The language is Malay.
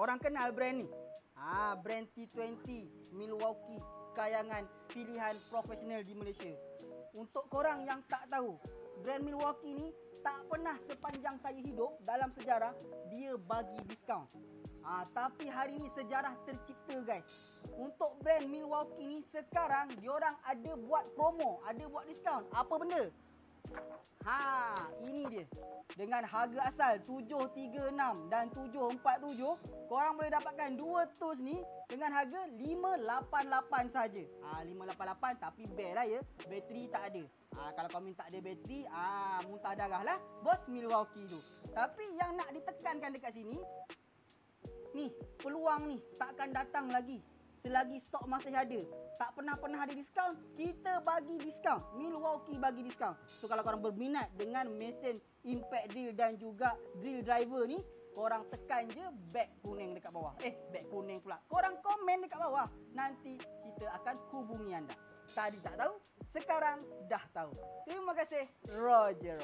Korang kenal brand ni? Brand T20 Milwaukee, kayangan pilihan profesional di Malaysia. Untuk korang yang tak tahu, brand Milwaukee ni tak pernah sepanjang saya hidup dalam sejarah dia bagi diskaun. Tapi hari ni sejarah tercipta guys. Untuk brand Milwaukee ni sekarang diorang ada buat promo, ada buat diskaun. Apa benda? Ini dia. Dengan harga asal 736 dan 747, korang boleh dapatkan dua tools ni dengan harga 588 saja. 588 tapi bare lah ya. Bateri tak ada. Kalau kau minta ada bateri, muntah darah lah bos Milwaukee tu. Tapi yang nak ditekankan dekat sini, ni peluang ni takkan datang lagi selagi stok masih ada. Tak pernah ada diskaun, kita bagi diskaun. Milwaukee bagi diskaun. So kalau korang berminat dengan mesin impact drill dan juga drill driver ni, korang tekan je beg kuning dekat bawah. Beg kuning pula. Korang komen dekat bawah. Nanti kita akan hubungi anda. Tadi tak tahu, sekarang dah tahu. Terima kasih. Roger.